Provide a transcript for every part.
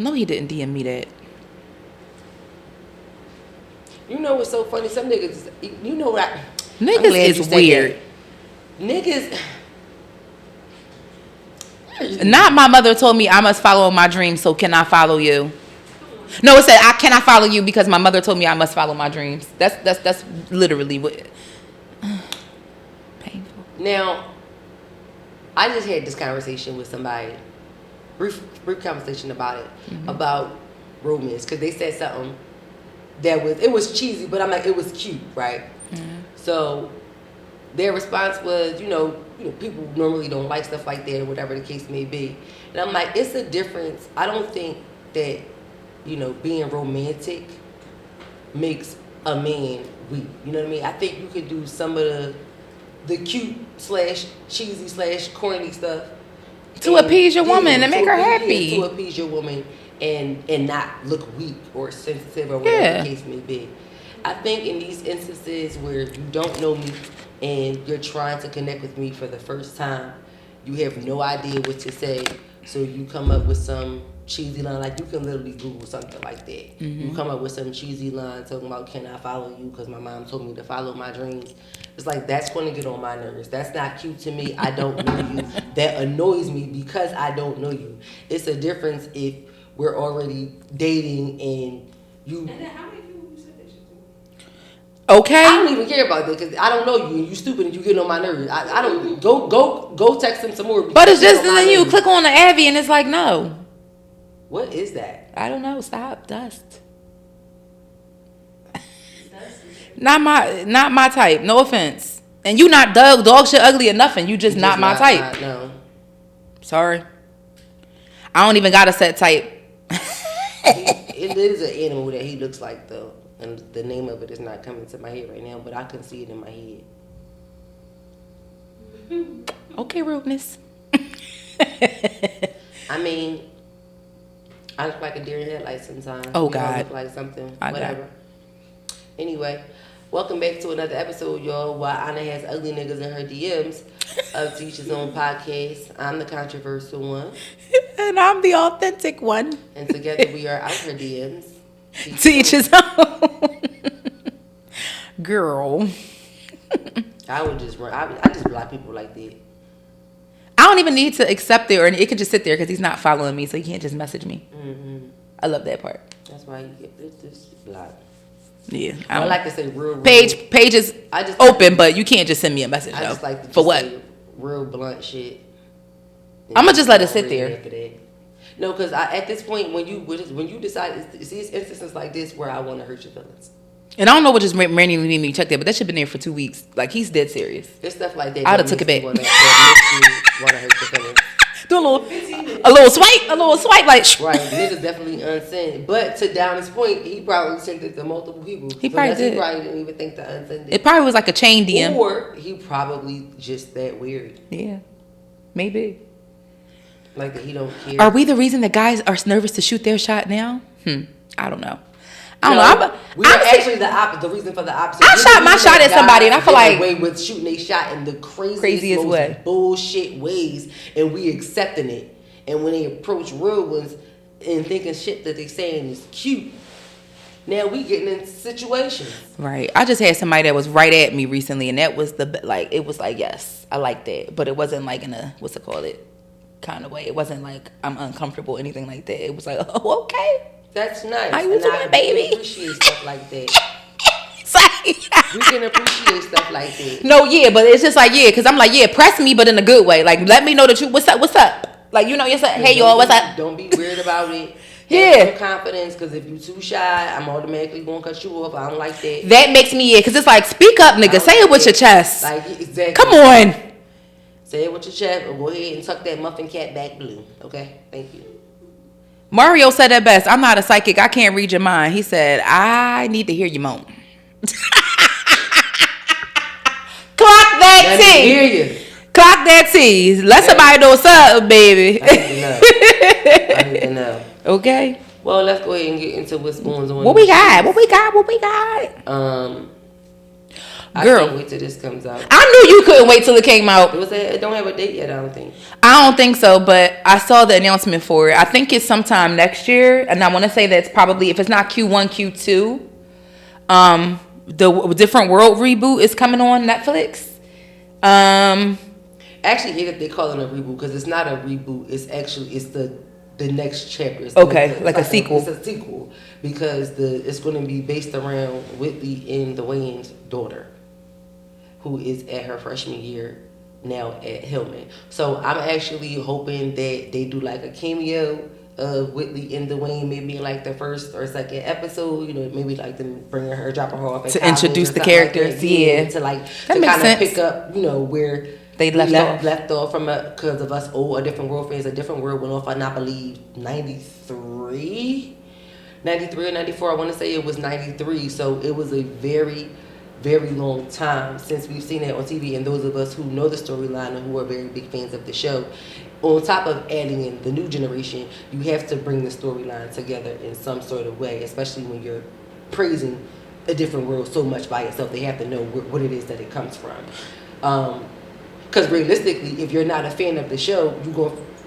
No, he didn't DM me that. You know what's so funny? Some niggas, you know what? Niggas is weird. Niggas. Not my mother told me I must follow my dreams, so can I follow you? No, it said I cannot follow you because my mother told me I must follow my dreams. That's literally what. Painful. Now, I just had this conversation with somebody, brief conversation about it, about romance, because they said something that was cheesy, but I'm like, it was cute, right? So their response was, you know, people normally don't like stuff like that or whatever the case may be. And I'm like, it's a difference. I don't think that, you know, being romantic makes a man weak. You know what I mean? I think you could do some of the cute / cheesy / corny stuff to appease your woman and make her happy. To appease your woman and not look weak or sensitive or whatever the case may be. I think in these instances where you don't know me and you're trying to connect with me for the first time, you have no idea what to say, so you come up with some cheesy line. Like, you can literally Google something like that. You come up with some cheesy line talking about, can I follow you because my mom told me to follow my dreams. It's like, that's going to get on my nerves. That's not cute to me. I don't know you. That annoys me because I don't know you. It's a difference if we're already dating and you... And then how many people you said that shit to? Okay. I don't even care about that because I don't know you and you stupid and you get on my nerves. I don't... Go text him some more. But it's just then you click on the Abby and it's like, no. What is that? I don't know. Stop. Dust. Not my type. No offense. And you not dog shit ugly or nothing. You just not my type. No. Sorry. I don't even got a set type. It is an animal that he looks like though, and the name of it is not coming to my head right now, but I can see it in my head. Okay, rudeness. I mean, I look like a deer in headlights sometimes. Oh, You know, I God. look like something, I whatever. Anyway, welcome back to another episode, y'all. While Anna has ugly niggas in her DMs of Toeachhisownpodcast. I'm the controversial one. And I'm the authentic one. And together we are out her DMs. To each his own. Girl. I would just run. I just block people like that. I don't even need to accept it, or it could just sit there because he's not following me, so he can't just message me. I love that part. That's why you get this block. Yeah. I like to say real page is open, but you can't just send me a message. I just like to for what? say real blunt shit. I'm gonna just let it sit there. No, because at this point, when you decide, it's these instances like this where I want to hurt your feelings. And I don't know what just randomly made me check that, but that shit been there for 2 weeks. Like, he's dead serious. There's stuff like that. I'd have took it back. That makes me want to hurt your feelings. Do a little swipe, like. Right, niggas definitely unsent. But to Donna's point, he probably sent it to multiple people. He probably did. He probably didn't even think to unsend it. It probably was like a chain DM. Or he probably just that weird. Yeah, maybe. Like that he don't care. Are we the reason that guys are nervous to shoot their shot now? I don't know. I don't know. We are actually the opposite. The reason for the opposite. I shot my shot at somebody, and I feel like way with shooting a shot in the craziest most way, bullshit ways, and we accepting it. And when they approach real ones and thinking shit that they saying is cute, now we getting into situations. Right. I just had somebody that was right at me recently, and that was it was like, yes, I like that, but it wasn't like in a kind of way. It wasn't like I'm uncomfortable or anything like that. It was like, oh, okay. That's nice. How you doing, baby? We appreciate stuff like that. We can appreciate stuff like that. No, yeah, but it's just like, yeah, because I'm like, yeah, press me, but in a good way. Like, let me know that what's up. Like, you know, you're saying, hey, y'all, what's up? Don't be weird about it. Yeah. Have confidence, because if you're too shy, I'm automatically going to cut you off. I don't like that. That makes me, because it's like, speak up, nigga. Say it with your chest. Like, exactly. Come on. Say it with your chest, or go ahead and tuck that muffin cap back blue. Okay? Thank you. Mario said that best. I'm not a psychic. I can't read your mind. He said, I need to hear you moan. Clock that T. Let me hear you. Clock that T. Let somebody know what's up, baby. I need to know. Okay. Well, let's go ahead and get into what's going on. What we got? I Girl, can't wait till this comes out. I knew you couldn't wait till it came out. It don't have a date yet, I don't think. I don't think so, but I saw the announcement for it. I think it's sometime next year, and I want to say that's probably, if it's not Q1, Q2. The Different World reboot is coming on Netflix. I actually hate that they call it a reboot because it's not a reboot. It's the next chapter. It's like a sequel. It's a sequel because it's going to be based around Whitley and Dwayne's daughter, who is at her freshman year now at Hillman. So I'm actually hoping that they do like a cameo of Whitley and Dwayne, maybe in like the first or second episode. You know, maybe like them bringing her, dropping her off to introduce the characters. Like yeah, to like that to kind of pick up, you know, where they left off from because of us old A Different World fans. A Different World went off, I believe, 93 or 94. I want to say it was 93. So it was a very, very long time since we've seen it on TV. And those of us who know the storyline and who are very big fans of the show, on top of adding in the new generation, you have to bring the storyline together in some sort of way, especially when you're praising A Different World so much by itself. They have to know what it is that it comes from. Because realistically, if you're not a fan of the show,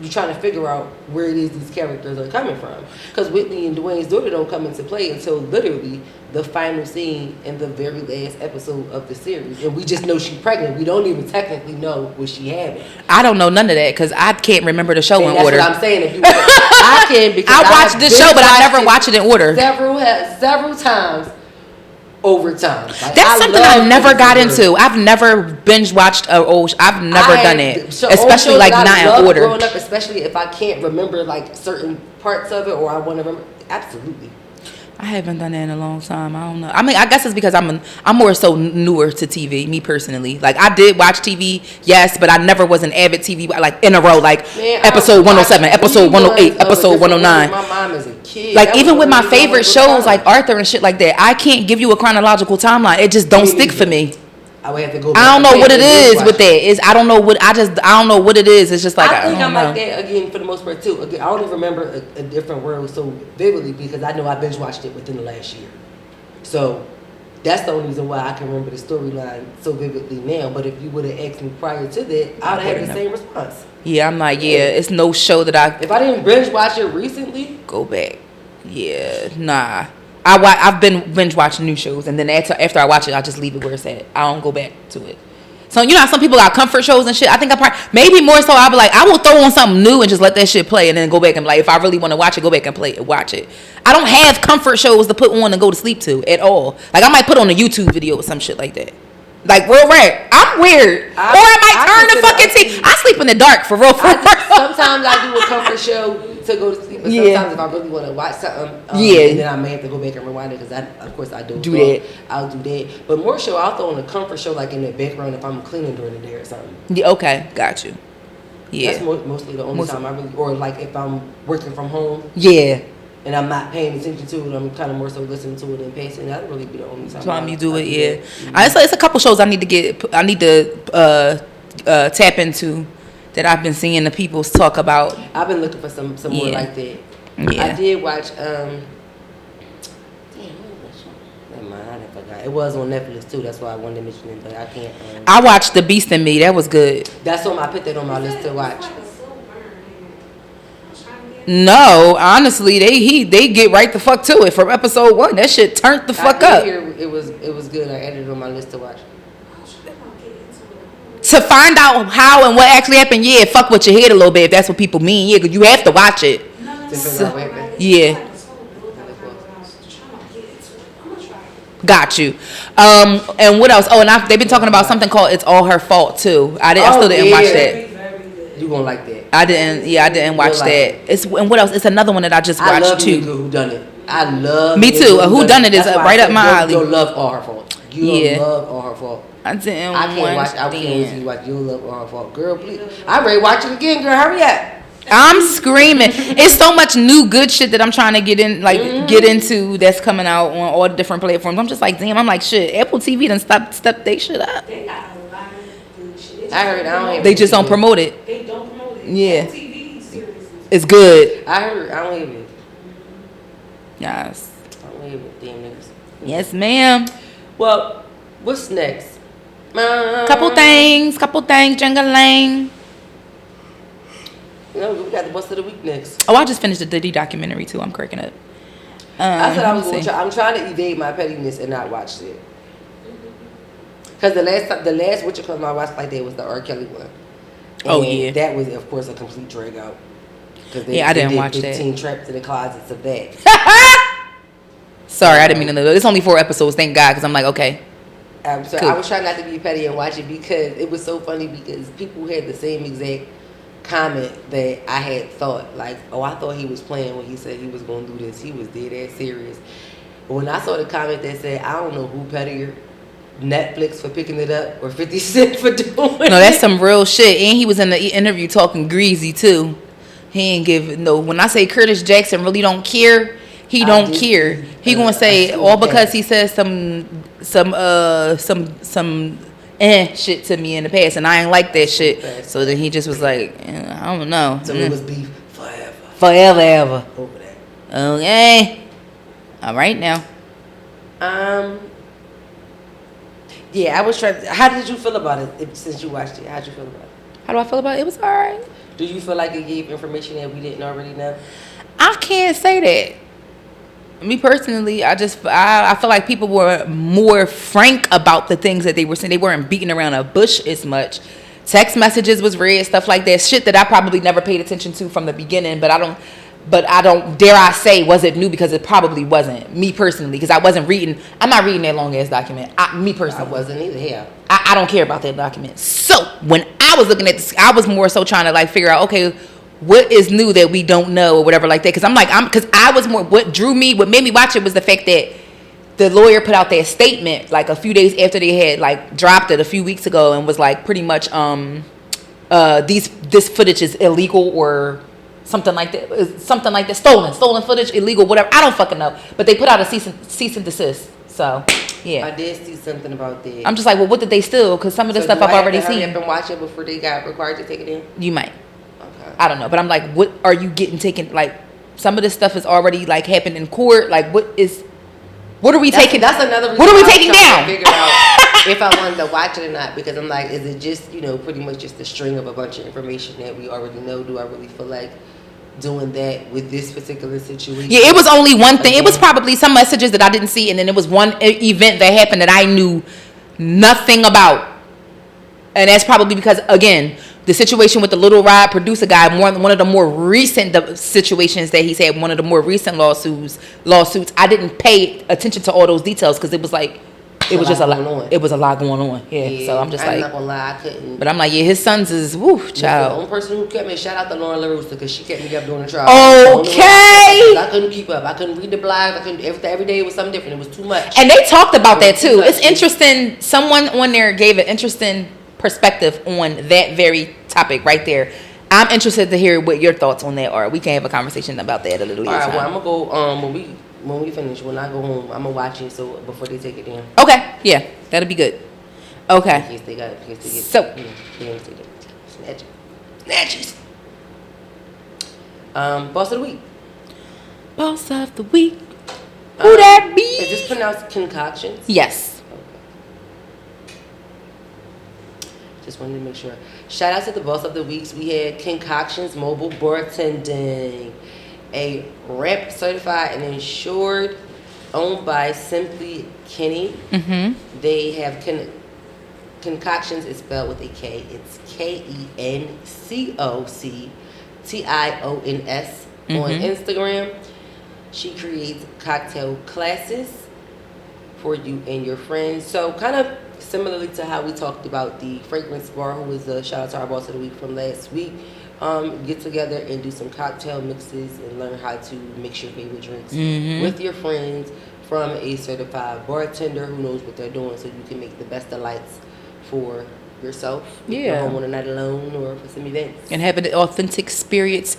you're trying to figure out where it is these characters are coming from. Because Whitley and Dwayne's daughter don't come into play until literally the final scene in the very last episode of the series. And we just know she's pregnant. We don't even technically know what she having. I don't know none of that because I can't remember the show in order. That's what I'm saying. If you I can because I watched this show, but I never watch it in order. Several times. Over time. Like, that's something I never got into. I've never binge watched I've never done it, especially like not in order. Growing up, especially if I can't remember like certain parts of it or I want to remember. Absolutely. I haven't done that in a long time. I don't know. I mean, I guess it's because I'm more so newer to TV, me personally. Like I did watch TV, yes, but I never was an avid TV like in a row, like episode 107, episode 108, episode 109. My mom is a kid. Like even with my favorite shows like Arthur and shit like that, I can't give you a chronological timeline. It just don't stick for me. I would have to go back. I don't know what it is with that. I don't know what it is. It's just like I think I'm like that again for the most part too. Again, I don't even remember a Different World so vividly because I know I binge watched it within the last year. So that's the only reason why I can remember the storyline so vividly now. But if you would have asked me prior to that, I would have had the same response. Yeah, I'm like, it's no show that I. If I didn't binge watch it recently, go back. Yeah, nah. I've been binge watching new shows, and then after I watch it, I just leave it where it's at. I don't go back to it. So you know how some people got comfort shows and shit. I think maybe more so I'll be like, I will throw on something new and just let that shit play, and then go back and like if I really want to watch it, go back and watch it. I don't have comfort shows to put on and go to sleep to at all. Like I might put on a YouTube video or some shit like that. Like real rap. I'm weird. Or I might turn the fucking TV. I sleep in the dark for real. Sometimes I do a comfort show to go to sleep, but sometimes if I really want to watch something, and then I may have to go back and rewind it because of course I do that. I'll do that. But more so, I'll throw on a comfort show like in the background if I'm cleaning during the day or something. Yeah, okay, got you. Yeah, that's mostly the only time I really, or like if I'm working from home. Yeah. And I'm not paying attention to it. I'm kind of more so listening to it and pacing. That'd really be the only time you do it. Yeah, mm-hmm. It's a couple shows I need to tap into that I've been seeing the people talk about. I've been looking for some more like that. Yeah. I did watch. Never mind, I forgot. It was on Netflix too. That's why I wanted to mention it, but I can't. I watched The Beast in Me. That was good. That's on. I put that on my list to watch. No, honestly, they get right the fuck to it from episode 1. That shit turned the fuck up. It was good. I added it on my list to watch. To find out how and what actually happened, yeah, fuck with your head a little bit if that's what people mean, yeah, because you have to watch it. Yeah. Got you. And what else? Oh, and they've been talking about something called "It's All Her Fault" too. I still didn't watch that. You gonna like that? I didn't watch that. And what else? It's another one that I just watched too. Who done it? I love. Me too. A Who Done It is right up my alley. You'll love All Her Fault. You'll love All Her Fault. I can't watch. You'll love All Her Fault, girl. Please, I'm ready to watch it again, girl. Hurry up. I'm screaming. It's so much new good shit that I'm trying to get into that's coming out on all the different platforms. I'm just like, damn. I'm like, shit. Apple TV done step they shit up. They got a lot of good shit. I heard. They just don't promote it. They don't promote it. Yeah. TV series. It's good. I heard. I don't even. Yes. I don't even. Damn niggas. Yes, ma'am. Well, what's next? Couple things, Jenga Lang. No, we got the bust of the week next. Oh, I just finished the Diddy documentary too. I'm cracking up. I said I was let me going to see. try. I'm trying to evade my pettiness and not watch it. Because the last Witcher Club I watched like that was the R. Kelly one. Oh, And yeah. that was, of course, a complete drag out. Yeah, I didn't watch that. 15 trapped in the closets of that. Sorry, I didn't mean to know. It's only 4 episodes, thank God, because I'm like, okay. So Cool. I was trying not to be petty and watch it because it was so funny because people had the same exact comment that I had thought. Like, oh, I thought he was playing when he said he was going to do this. He was dead ass serious. But when I saw the comment that said, I don't know who pettier, Netflix for picking it up or 50 Cent for doing it. No, that's some real shit. And he was in the interview talking greasy too. He ain't give no. When I say Curtis Jackson really don't care, he don't care. He gonna say all because he said some shit to me in the past, and I ain't like that shit. So then he just was like, I don't know. So it was beef forever. Forever ever. Over that. Okay. All right now. Yeah, I was trying. How did you feel about it since you watched it? How did you feel about it? How do I feel about it? It was all right. Do you feel like it gave information that we didn't already know? I can't say that. Me personally, I feel like people were more frank about the things that they were saying. They weren't beating around a bush as much. Text messages was read, stuff like that. Shit that I probably never paid attention to from the beginning, but I don't dare I say was it new, because it probably wasn't. Me personally, because I wasn't reading. I'm not reading that long ass document. Me personally, I wasn't either. Yeah. I don't care about that document. So when I was looking at this, I was more so trying to like figure out, okay, what is new that we don't know or whatever like that. Because I was more, what made me watch it was the fact that the lawyer put out that statement like a few days after they had like dropped it a few weeks ago and was like pretty much this footage is illegal or something like that, stolen footage, illegal, whatever. I don't fucking know. But they put out a cease and desist. So yeah, I did see something about that. I'm just like, well, what did they steal? Because some of the stuff I've already seen. I've been watching before they got required to take it in. You might. Okay. I don't know, but I'm like, what are you getting taken? Like, some of this stuff is already like happened in court. Like, what are we taking? That's another reason. What are we I was taking trying down? to figure out if I wanted to watch it or not, because I'm like, is it just pretty much just a string of a bunch of information that we already know? Do I really feel like doing that with this particular situation? Yeah, it was only one thing. It was probably some messages that I didn't see, and then it was one event that happened that I knew nothing about, and that's probably because, again, the situation with the Little Rod producer guy, one of the more recent situations that he's had, one of the more recent lawsuits. I didn't pay attention to all those details because it was like, it was just a lot. It was a lot going on. Yeah. So I'm just like, I'm not gonna lie, I couldn't. But I'm like, yeah, his sons is child. The only person who kept me, shout out to Lauren LaRussa, because she kept me up during the trial. Okay. I couldn't keep up. I couldn't read the blogs. I couldn't. Every day it was something different. It was too much. And they talked about that too. It's interesting. Someone on there gave an interesting perspective on that very topic right there. I'm interested to hear what your thoughts on that are. We can have a conversation about that a little later. All right. Well, I'm gonna go when we finish. When I go home, I'm gonna watch it so before they take it down. Okay. Yeah, that'll be good. Okay. In case they got it. In case they get So. they don't take it. Snatches. Boss of the week. Boss of the week. Who that be? Is this pronounced concoctions? Yes. Just wanted to make sure. Shout out to the boss of the weeks. We had Concoctions Mobile Bartending, a ramp certified and insured, owned by Simply Kenny. Mm-hmm. They have Concoctions is spelled with a K. It's KENCOCTIONS on Instagram. She creates cocktail classes for you and your friends. So kind of similarly to how we talked about the fragrance bar, who was a shout out to our boss of the week from last week. Get together and do some cocktail mixes and learn how to mix your favorite drinks with your friends from a certified bartender who knows what they're doing, so you can make the best delights for yourself, your home on a night alone, or for some events, and have an authentic experience.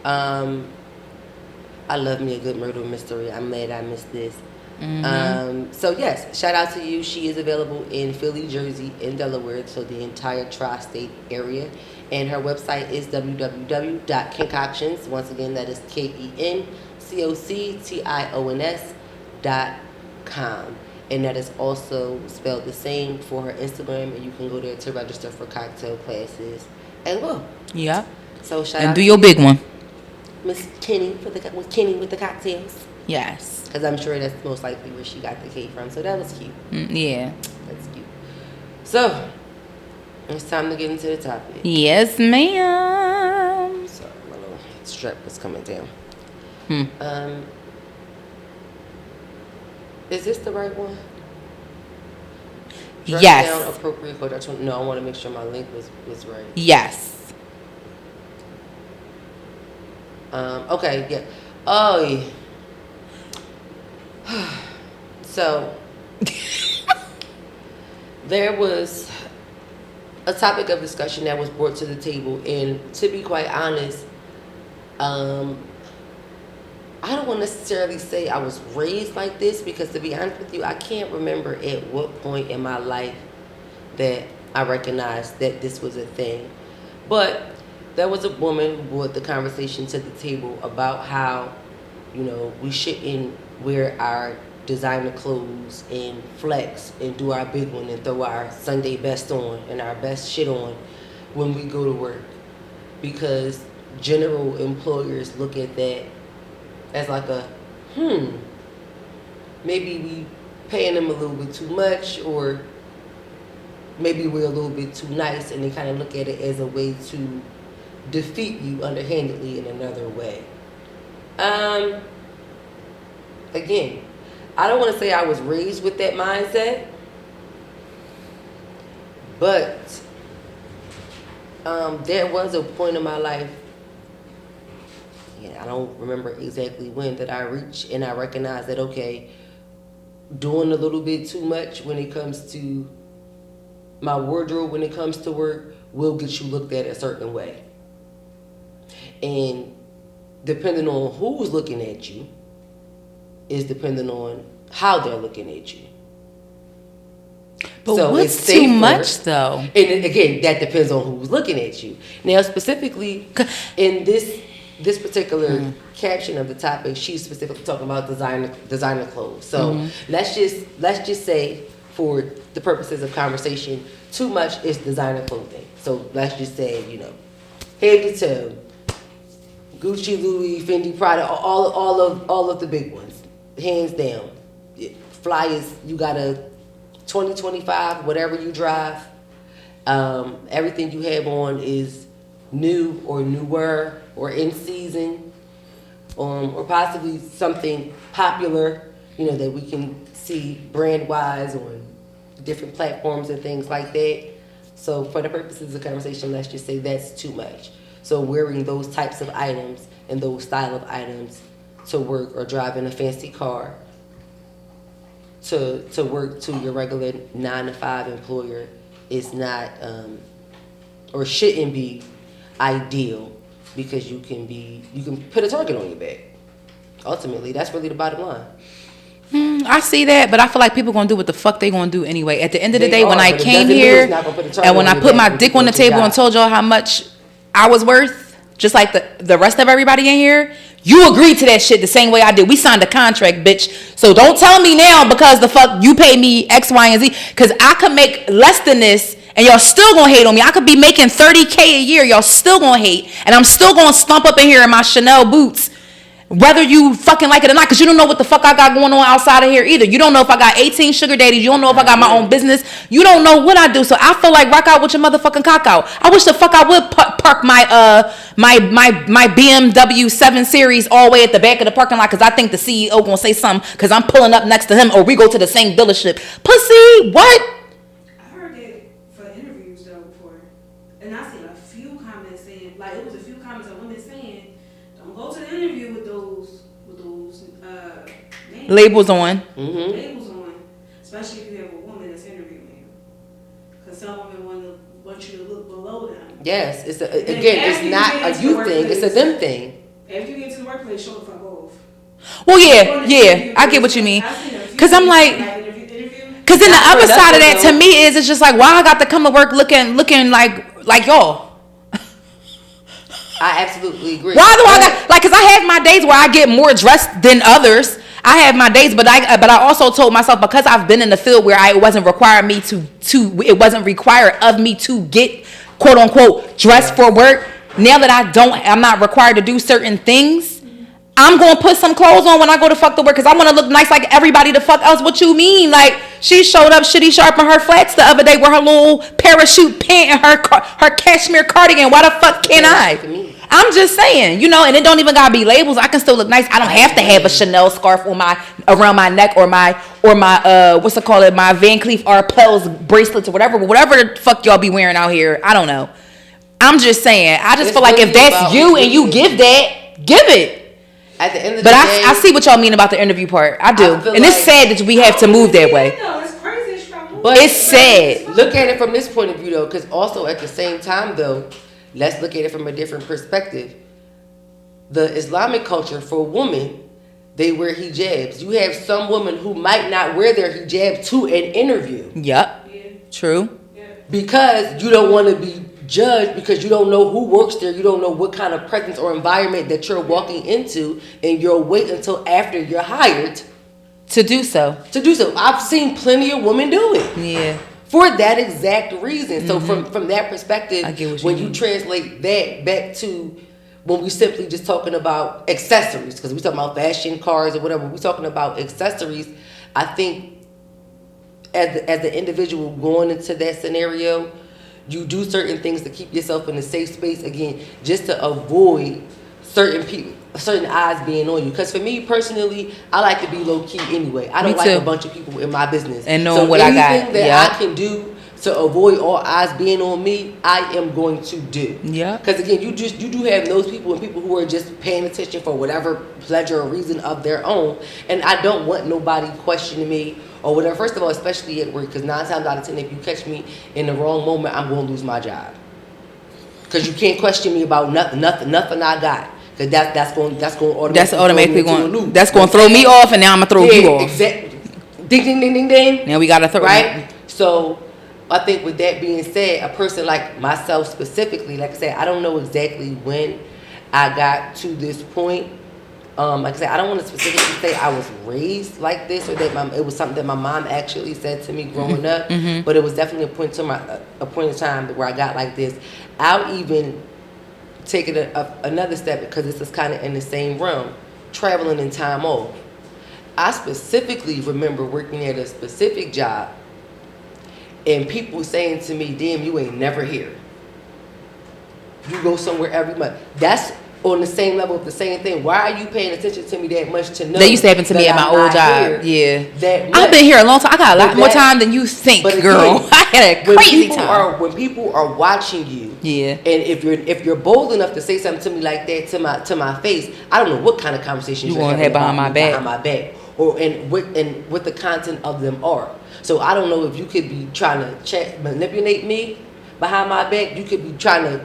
I love me a good murder mystery. I'm mad I missed this. So yes, shout out to you. She is available in Philly, Jersey, and Delaware, so the entire tri-state area. And her website is www.concoctions. Once again, that is KENCOCTIONS.com. And that is also spelled the same for her Instagram, and you can go there to register for cocktail classes and will. Yep. So shout And out do to your big one. Miss Kenny with Kenny with the cocktails. Yes. Because I'm sure that's most likely where she got the cake from. So that was cute. Yeah. That's cute. So it's time to get into the topic. Yes, ma'am. Sorry, my little strap was coming down. Is this the right one? Dress Yes. down appropriate for that. No, I want to make sure my link was right. Yes. Okay, yeah. Oh, yeah. So, there was a topic of discussion that was brought to the table, and to be quite honest, I don't want to necessarily say I was raised like this, because to be honest with you, I can't remember at what point in my life that I recognized that this was a thing. But there was a woman who brought the conversation to the table about how, we shouldn't wear our designer clothes and flex and do our big one and throw our Sunday best on and our best shit on when we go to work, because general employers look at that as like a maybe we paying them a little bit too much, or maybe we're a little bit too nice, and they kind of look at it as a way to defeat you underhandedly in another way. Again, I don't want to say I was raised with that mindset, but there was a point in my life, I don't remember exactly when, that I reached and I recognized that, okay, doing a little bit too much when it comes to my wardrobe, when it comes to work, will get you looked at a certain way. And depending on who's looking at you is depending on how they're looking at you. But so what's it's too safer, much, though? And again, that depends on who's looking at you. Now, specifically in this particular caption of the topic, she's specifically talking about designer clothes. So let's just say, for the purposes of conversation, too much is designer clothing. So let's just say, head to toe, Gucci, Louis, Fendi, Prada, all of the big ones, hands down. Flyers, you got a 2025, whatever you drive. Everything you have on is new or newer or in season, or possibly something popular, that we can see brand wise on different platforms and things like that. So for the purposes of conversation, let's just say that's too much. So wearing those types of items and those style of items to work, or driving a fancy car to work to your regular 9-to-5 employer is not or shouldn't be ideal, because you can put a target on your back. Ultimately, that's really the bottom line. I see that, but I feel like people gonna do what the fuck they gonna do anyway. At the end of the day, when I came here and when I put my dick on the table and told y'all how much I was worth, just like the rest of everybody in here, you agreed to that shit the same way I did. We signed a contract, bitch. So don't tell me now because the fuck you pay me X, Y, and Z, because I could make less than this and y'all still gonna hate on me. I could be making $30K a year, y'all still gonna hate, and I'm still gonna stomp up in here in my Chanel boots, whether you fucking like it or not, because you don't know what the fuck I got going on outside of here either. You don't know if I got 18 sugar daddies. You don't know if I got my own business. You don't know what I do. So I feel like rock out with your motherfucking cock out. I wish the fuck I would park my BMW 7 Series all the way at the back of the parking lot, because I think the CEO gonna say something because I'm pulling up next to him, or we go to the same dealership. Pussy, what? I heard that for interviews though before, and I seen a few comments saying, like, it was a few comments of women saying, don't go to the interview with those names, Labels on. labels on, especially if you have a woman that's interviewing you, because some women want you to look below them. Yes, it's not a you thing, it's a them thing. After you get to the workplace, show the fuck off. Well, yeah, I get what you mean. Because I'm like, because then the other side of that to me is, it's just like, why I got to come to work looking like y'all? I absolutely agree. Why do I got, like, because I have my days where I get more dressed than others. I have my days, but I also told myself, because I've been in the field where it wasn't required of me to get quote unquote dress for work. Now that I'm not required to do certain things, I'm going to put some clothes on when I go to fuck to work because I want to look nice like everybody the fuck else. What you mean? Like, she showed up shitty sharp in her flats the other day with her little parachute pant and her cashmere cardigan. Why the fuck can't I? I'm just saying, you know, and it don't even gotta be labels. I can still look nice. I don't have to have a Chanel scarf around my neck or my what's it called? My Van Cleef Arpels bracelets or whatever. But whatever the fuck y'all be wearing out here, I don't know. I'm just saying. I just feel like if that's you and you give that, give it. At the end of the day, I see what y'all mean about the interview part. I do, and it's sad that we have to move that way. But it's sad. Look at it from this point of view, though, because also at the same time, though, let's look at it from a different perspective. The Islamic culture for women, they wear hijabs. You have some women who might not wear their hijab to an interview. Yep. Yeah. True. Because you don't want to be judged, because you don't know who works there, you don't know what kind of presence or environment that you're walking into, and you'll wait until after you're hired to do so. I've seen plenty of women do it. Yeah. For that exact reason. So from that perspective, when you translate that back to when we simply just talking about accessories, because we talking about fashion, cars, or whatever, we're talking about accessories. I think as the individual going into that scenario, you do certain things to keep yourself in a safe space, again, just to avoid certain people, certain eyes being on you. Because for me personally, I like to be low key anyway. I don't like a bunch of people in my business. And knowing what I got. Anything that I can do to avoid all eyes being on me, I am going to do. Yeah. Because again, you do have those people and people who are just paying attention for whatever pleasure or reason of their own. And I don't want nobody questioning me or whatever. First of all, especially at work, because 9 times out of 10, if you catch me in the wrong moment, I'm going to lose my job. Because you can't question me about nothing I got. Because that's going automatically throw me off, and now I'm gonna throw you off. Exactly. Ding ding ding ding ding. Now we gotta throw right. So I think with that being said, a person like myself specifically, like I said, I don't know exactly when I got to this point. Like I said, I don't want to specifically say I was raised like this or that it was something that my mom actually said to me growing up. Mm-hmm. But it was definitely a point in time where I got like this. I'll even take it another step, because this is kind of in the same realm, traveling and time off. I specifically remember working at a specific job and people saying to me, damn, you ain't never here. You go somewhere every month. That's on the same level of the same thing. Why are you paying attention to me that much to know? That used to happen to me at my old job. Yeah. I've been here a long time. I got a lot more time than you think, girl. I had a crazy time. When people are watching you, yeah, and if you're bold enough to say something to me like that to my face, I don't know what kind of conversations you're going to have behind my back, or what the content of them are. So I don't know if you could be trying to manipulate me behind my back. You could be trying to,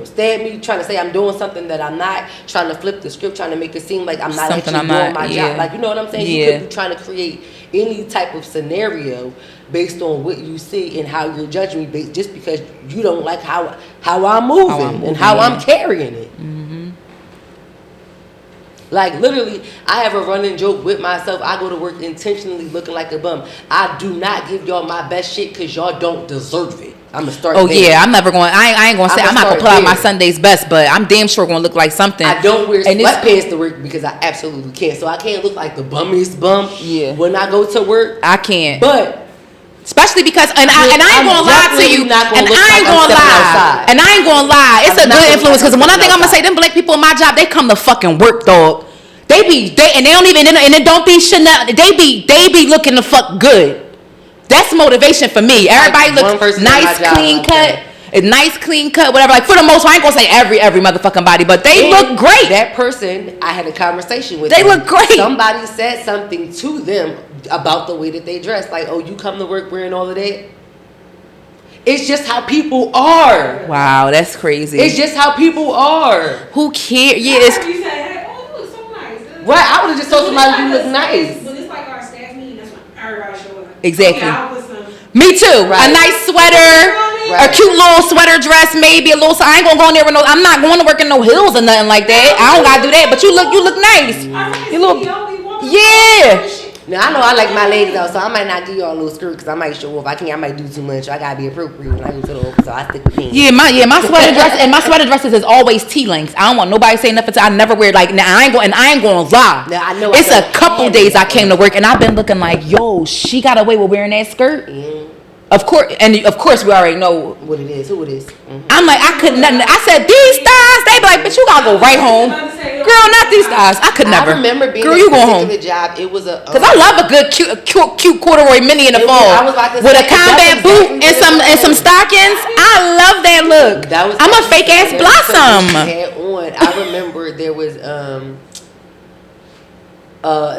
stab me, trying to say I'm doing something that I'm not, trying to flip the script, trying to make it seem like I'm not doing my job. Like, you know what I'm saying? Yeah. You could be trying to create any type of scenario based on what you see and how you're judging me, just because you don't like how I'm moving and how I'm carrying it. Mm-hmm. Like, literally, I have a running joke with myself. I go to work intentionally looking like a bum. I do not give y'all my best shit because y'all don't deserve it. I'm gonna start. Oh there. Yeah, I'm never going. I ain't gonna say I'm not gonna pull out my Sunday's best, but I'm damn sure gonna look like something. I don't wear sweatpants to work because I absolutely can't. So I can't look like the bummiest bum. Yeah. When I go to work, I can't. But especially because I ain't gonna lie to you, and I ain't gonna lie. It's a good influence, because one thing I'm gonna say, them black people in my job, they come to fucking work, dog. They don't even, and it don't be Chanel. They be looking to fuck good. That's motivation for me. Everybody looks nice, clean cut. Nice, clean cut, whatever. Like, for the most part, I ain't gonna say every motherfucking body, but they look great. That person, I had a conversation with. They look great. Somebody said something to them about the way that they dress. Like, oh, you come to work wearing all of that? It's just how people are. Wow, that's crazy. It's just how people are. Who cares? Yeah, it's. You say, hey, oh, you look so nice. Right, I would have just told somebody you look nice. But it's like our staff meeting. That's when everybody show up. Exactly. Okay, me too. Right. A nice sweater, a cute little sweater dress, maybe a little. I ain't gonna go in there with no. I'm not going to work in no heels or nothing like that. I don't gotta do that. But you look nice. You look. Yeah. Now I know I like my legs out, so I might not give y'all a little skirt because I might show off. I might do too much. So I gotta be appropriate when I go to the office. So I stick with pants. Yeah, my sweater dress and my sweater dresses is always T lengths. I don't want nobody saying nothing. I never wear like. Now I ain't going to lie. Now I know it's a couple days I came to work and I've been looking like, yo, she got away with wearing that skirt. Of course, we already know what it is. Who it is? Mm-hmm. I'm like, I could nothing. I said these thighs. They be like, bitch, you gotta go right home. Girl, not these thighs. I could never. I remember being girl, you going home. Job. It was because I love a good cute corduroy mini in the fall with a combat boot and some stockings. I love that look. I'm a fake ass blossom. I remember there was and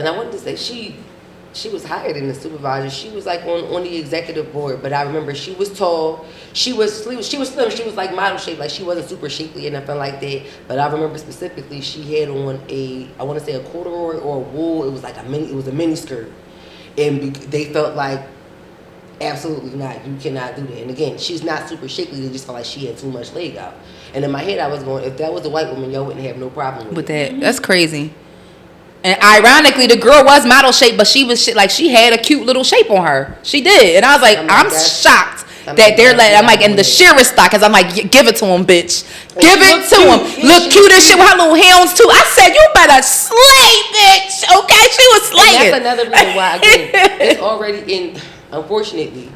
I wanted to say she was higher than the supervisor. She was like on the executive board, but I remember she was tall. She was slim. She was like model shape. Like she wasn't super shapely or nothing like that. But I remember specifically she had on I want to say a corduroy or a wool. It was like a mini skirt, and they felt like absolutely not. You cannot do that. And again, she's not super shapely. They just felt like she had too much leg out. And in my head, I was going, if that was a white woman, y'all wouldn't have no problem with that. That's crazy. And ironically, the girl was model shape, but she was like she had a cute little shape on her. She did, and I was like, I'm shocked that they're like, I'm like, and the shearer stockings, I'm like, give it to him, bitch, give it to him. Look cute as shit with her little hounds too. I said, you better slay, bitch. Okay, she was slaying. And that's another reason why again, it's already in. Unfortunately,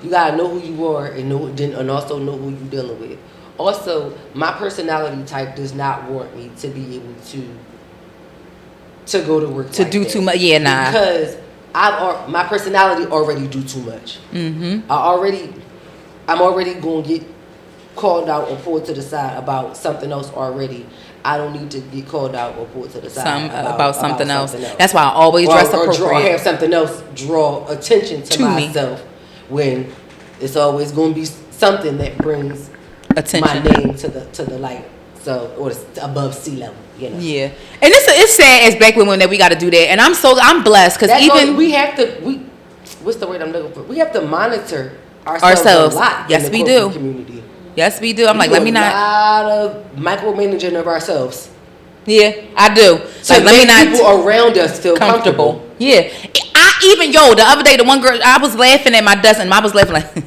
you gotta know who you are and also know who you're dealing with. Also, my personality type does not warrant me to be able to go to work to do too much. Yeah, nah. Because my personality already do too much. Mm-hmm. I'm already going to get called out or pulled to the side about something else already. I don't need to get called out or pulled to the side about something else. That's why I always dress appropriate. Or have something else draw attention to myself when it's always going to be something that brings attention, my name to the light, so or above sea level, you know. Yeah, and it's sad as black women that we got to do that, and I'm blessed because even what's the word I'm looking for? We have to monitor ourselves a lot. Yes, we do. Community. Yes, we do. I'm like, let me not. A lot of micromanaging of ourselves. Yeah, I do. So like, let me not. People around us feel comfortable. Yeah, the other day, the one girl, I was laughing at my desk, and I was laughing like.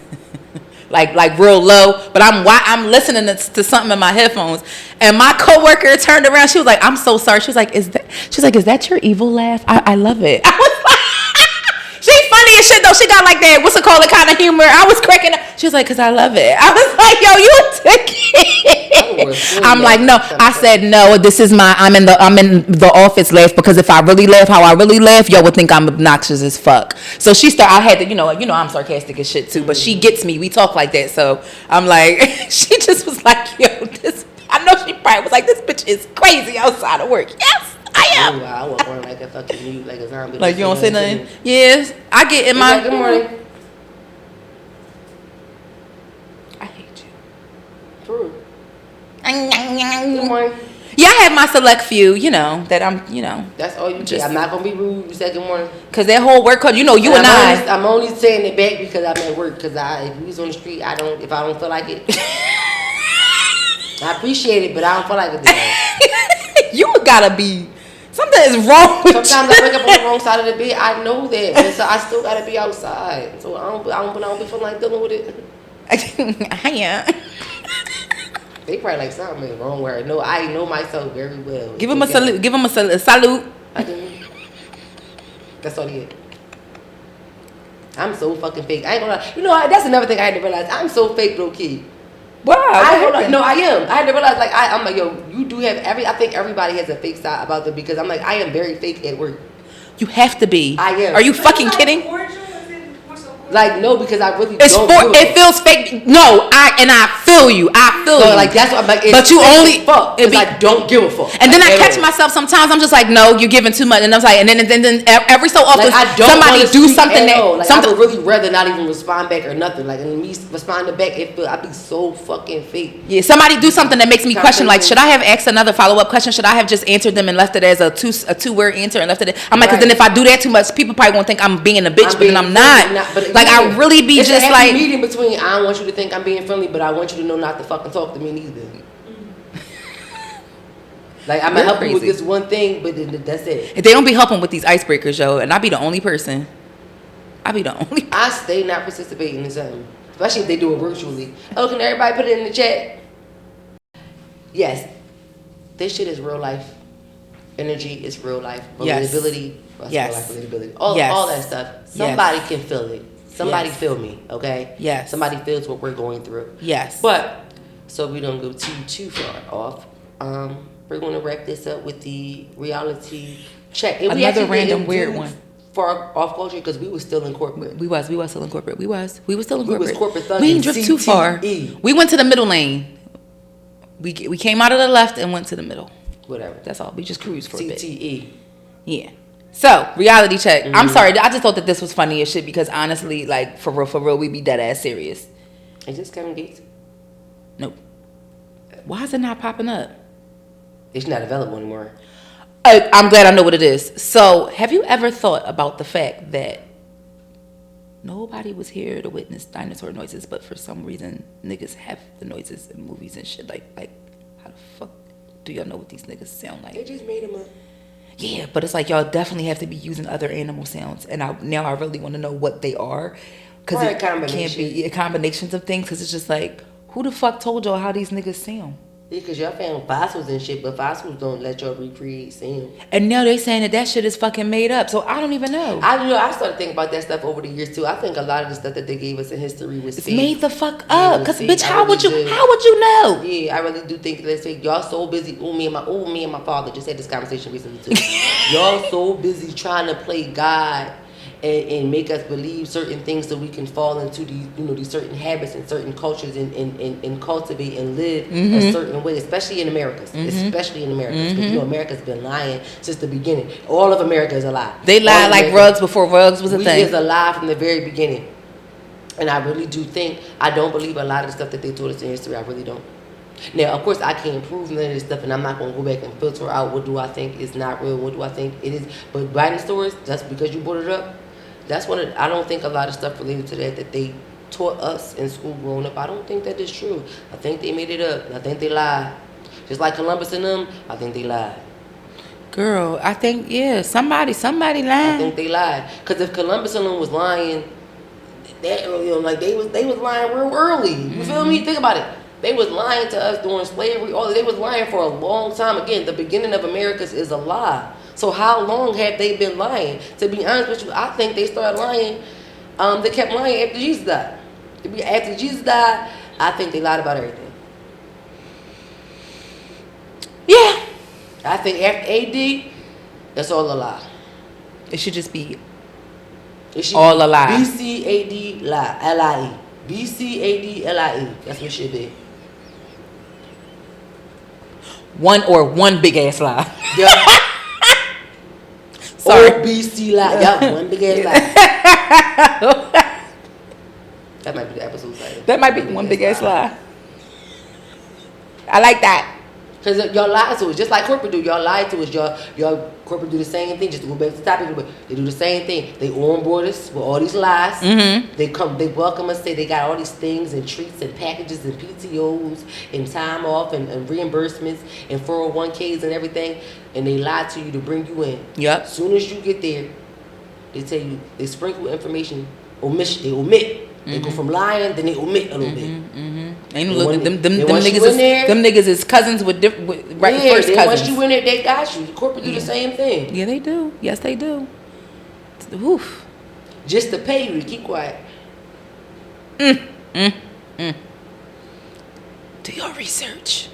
like real low, but I'm listening to something in my headphones, and my coworker turned around. She was like, "I'm so sorry." She was like, "Is that your evil laugh?" I love it. I was like, she's funny as shit though. She got like that, what's it called, the kind of humor. I was cracking up. She was like, "Cause I love it." I was like, "Yo, you took it." I'm like, no. I said no. This is I'm in the office laugh, because if I really laugh how I really laugh, y'all would think I'm obnoxious as fuck. So she started. I had to, you know, I'm sarcastic as shit too, but she gets me. We talk like that. So I'm like, she just was like, yo, this. I know she probably was like, this bitch is crazy outside of work. Yes, I am. Ooh, I walk around like a fucking mute, like a zombie. Like you don't say nothing. Yes, I get in my. Good morning. I hate you. True. Good morning. Yeah, I have my select few, you know, that I'm, you know. That's all you get. I'm not going to be rude. You said good morning. Because that whole work code, you know, I'm only saying it back because I'm at work. Because if we was on the street, if I don't feel like it. I appreciate it, but I don't feel like it today. You gotta be. Something is wrong with Sometimes I wake up on the wrong side of the bed. I know that. But so I still gotta be outside. So I don't be feeling like dealing with it. I am. They probably like something wrong where I know myself very well. Give him a salute. Give him a salute. I do. That's all he is. I'm so fucking fake. I ain't gonna lie. You know, that's another thing I had to realize. I'm so fake, low key. Wow. No, I am. I had to realize, like, I'm like, yo, you do have I think everybody has a fake side about them, because I'm like, I am very fake at work. You have to be. I am. Are you fucking kidding? Like, no, because I really it feels fake. No, I feel you. So, like, that's what I'm like. But you only fuck. I don't give a fuck. And then I catch myself sometimes. I'm just like, no, you're giving too much. And I'm like, and then every so often, like, somebody do something that. Like, I would really rather not even respond back or nothing. Like, and me responding back, I'd be so fucking fake. Yeah, somebody do something that makes me question. Like, should I have asked another follow-up question? Should I have just answered them and left it as a two-word answer and left it? I'm like, because then if I do that too much, people probably won't think I'm being a bitch, but then I'm not. Like, I really be it's just like meeting between. I don't want you to think I'm being friendly, but I want you to know not to fucking talk to me neither. Like, I'm going to help you with this one thing, but that's it. If they don't be helping with these icebreakers, yo, and I be the only person. I stay not participating in something. Especially if they do it virtually. Oh, can everybody put it in the chat? Yes. This shit is real life. Energy is real life. Relatability. Yes. Real life relatability. All that stuff. Somebody can feel it. Somebody feel me, okay? Yes. Somebody feels what we're going through. Yes. But, so we don't go too far off. We're going to wrap this up with the reality check. And another random weird one. Far off culture because we were still in corporate. We was still in corporate. We were still in corporate. We was corporate thugging. We didn't drift too far. We went to the middle lane. We came out of the left and went to the middle. Whatever. That's all. We just cruised for a bit. CTE. Yeah. So, reality check. Mm-hmm. I'm sorry. I just thought that this was funny as shit because honestly, like, for real, we be dead ass serious. Is this Kevin Gates? Nope. Why is it not popping up? It's not available anymore. I'm glad I know what it is. So, have you ever thought about the fact that nobody was here to witness dinosaur noises, but for some reason, niggas have the noises in movies and shit? Like, how the fuck do y'all know what these niggas sound like? They just made them up. Yeah, but it's like y'all definitely have to be using other animal sounds, and now I really want to know what they are, because it can't be combinations of things. Because it's just like, who the fuck told y'all how these niggas sound? Yeah, because y'all found fossils and shit, but fossils don't let y'all recreate sound. And now they saying that shit is fucking made up, so I don't even know. I started thinking about that stuff over the years too. I think a lot of the stuff that they gave us in history was fake. Made the fuck up. Because bitch, how would you know? Yeah, I really do think let's say y'all so busy. Me and my father just had this conversation recently too. Y'all so busy trying to play God and make us believe certain things so we can fall into these certain habits and certain cultures and cultivate and live a certain way, especially in Americas. Especially in Americas. Because America's been lying since the beginning. All of America is a lie. They lied like rugs before rugs was a thing. It's a lie from the very beginning. And I really do think, I don't believe a lot of the stuff that they taught us in history. I really don't. Now, of course, I can't prove none of this stuff, and I'm not going to go back and filter out what do I think is not real, what do I think it is. But dinosaurs, that's because you brought it up. That's I don't think a lot of stuff related to that they taught us in school growing up. I don't think that is true. I think they made it up. I think they lied. Just like Columbus and them, I think they lied. Girl, I think, somebody lied. I think they lied. Because if Columbus and them was lying that early on, like they was lying real early. You feel me? Think about it. They was lying to us during slavery. They was lying for a long time. Again, the beginning of Americas is a lie. So how long have they been lying? To be honest with you, I think they started lying. They kept lying after Jesus died. After Jesus died, I think they lied about everything. Yeah. I think after AD, that's all a lie. It should just be all a lie. BC AD lie. L-I-E. BC AD L-I-E. That's what it should be. One big ass lie. Yep. Sorry. OBC lie. Yep, one big ass lie. That might be the episode title. That might be one big ass lie. I like that. Because y'all lie to us, just like corporate do. Y'all lie to us. Y'all corporate do the same thing. Just to go back to the topic, but they do the same thing. They onboard us with all these lies. Mm-hmm. They welcome us, say they got all these things and treats and packages and PTOs and time off and reimbursements and 401ks and everything. And they lie to you to bring you in. Yep. As soon as you get there, they tell you, they sprinkle information, they omit. They go from lying, then they omit a little bit. Ain't look them niggas is cousins with first cousins. Once you in there, they got you. The corporate do the same thing. Yeah, they do. Yes, they do. Oof. Just to pay you to keep quiet. Do your research.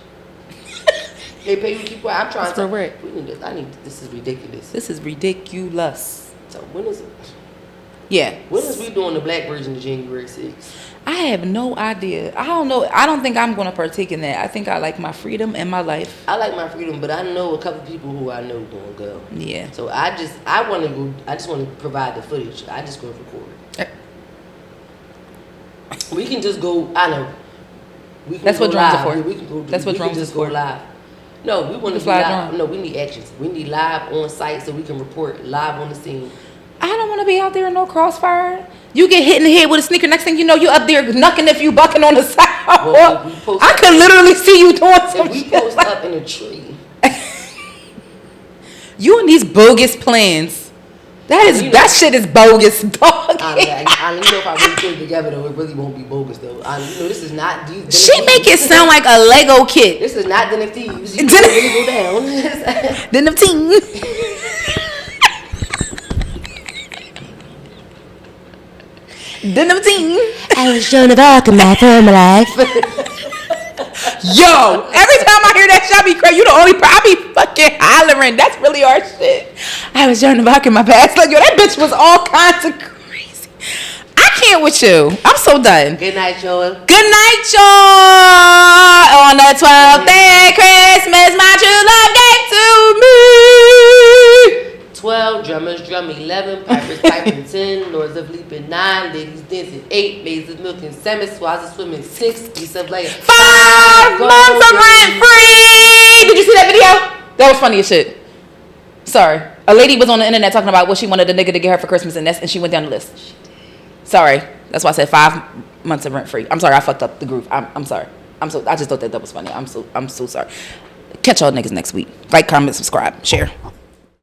They pay you to keep quiet. I'm trying to. Correct. We need this. This is ridiculous. This is ridiculous. So when is it? Yeah. When is we doing the black version of January 6th? I have no idea. I don't know. I don't think I'm going to partake in that. I think I like my freedom and my life. I like my freedom, but I know a couple people who I know going to go. Yeah. So I want to go. I just want to provide the footage. I just going to record. We can just go. I know. We can That's go what drones live. are for. Yeah, we can go. That's what drones is for. Go live. No, we want to be live. No, we need actions. We need live on site so we can report live on the scene. I don't want to be out there in no crossfire. You get hit in the head with a sneaker. Next thing you know, you up there knucking if you bucking on the sidewalk. I could literally see you doing some shit. If we post up in a tree, You and these bogus plans. That shit is bogus, dog. I don't know if I really put it together though. It really won't be bogus though. This is not. She make it sound like a Lego kit. This is not Den of Thieves. You can really go down. Den of Thieves. Den of Thieves. I was Joan of Arc in my former life. Yo, every time I hear that shit, I be crazy. You the only I be fucking hollering. That's really our shit. I was Joan of Arc in my past. Like, yo, that bitch was all kinds of crazy. I can't with you. I'm so done. Good night, Joel. Good night, y'all. On the 12th day Christmas, my true love gave to me. 12, drummers drum 11, pipers piping 10, lords of leaping 9, ladies dancing 8, maids of milking 7, swans of swimming 6, geese of laying 5 months of rent free. Did you see that video? That was funny as shit. Sorry, a lady was on the internet talking about what she wanted the nigga to get her for Christmas, and she went down the list. Sorry, that's why I said 5 months of rent free. I'm sorry, I fucked up the groove. I'm sorry. I just thought that was funny. I'm so sorry. Catch y'all niggas next week. Like, comment, subscribe, share.